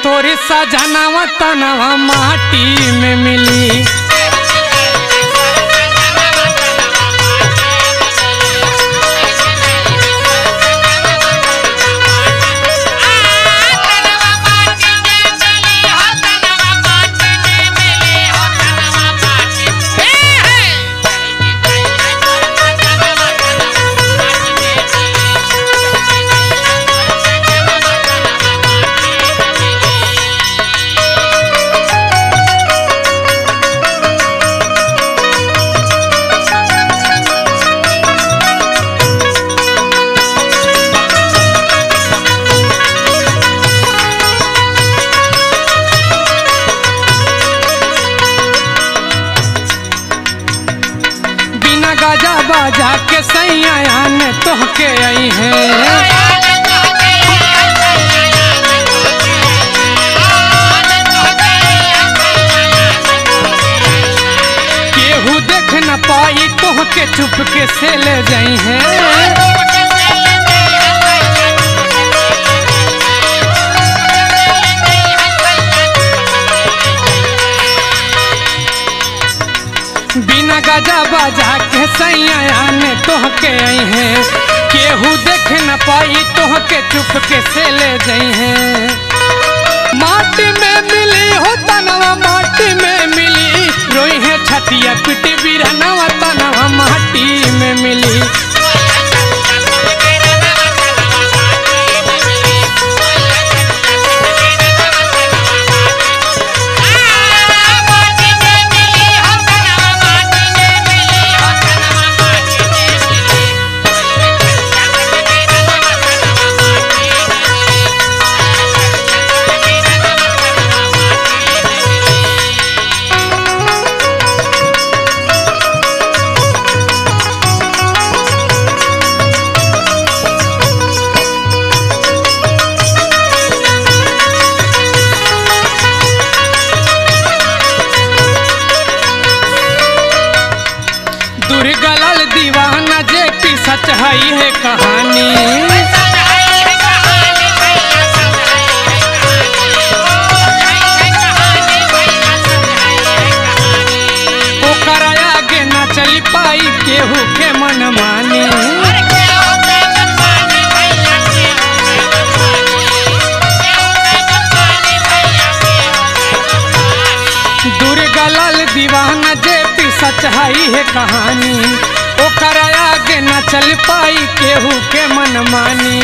तोरे सजनावा तनवा माटी में मिली। गाजा बाजा के सैया ने तोहके आई है। केहू देख न पाई तोहके चुपके से ले जाई है। बिना गाजा बाजा के सैया ने तोहके आई है। केहू देख न पाई तोहके चुपके से ले जाई है। माटी में मिली हो तनवा माटी में मिली, रोई है छतिया पिटी बिरहनवा तनवा माटी में मिली। दुर्गलाल दीवाना जेपी सच है कहानी। ओकरा आगे न चल पाई केहू के मन मानी। दुर्गलाल दीवाना जेपी सच है कहानी। ओकरा आगे न चल पाई केहू के मन मानी।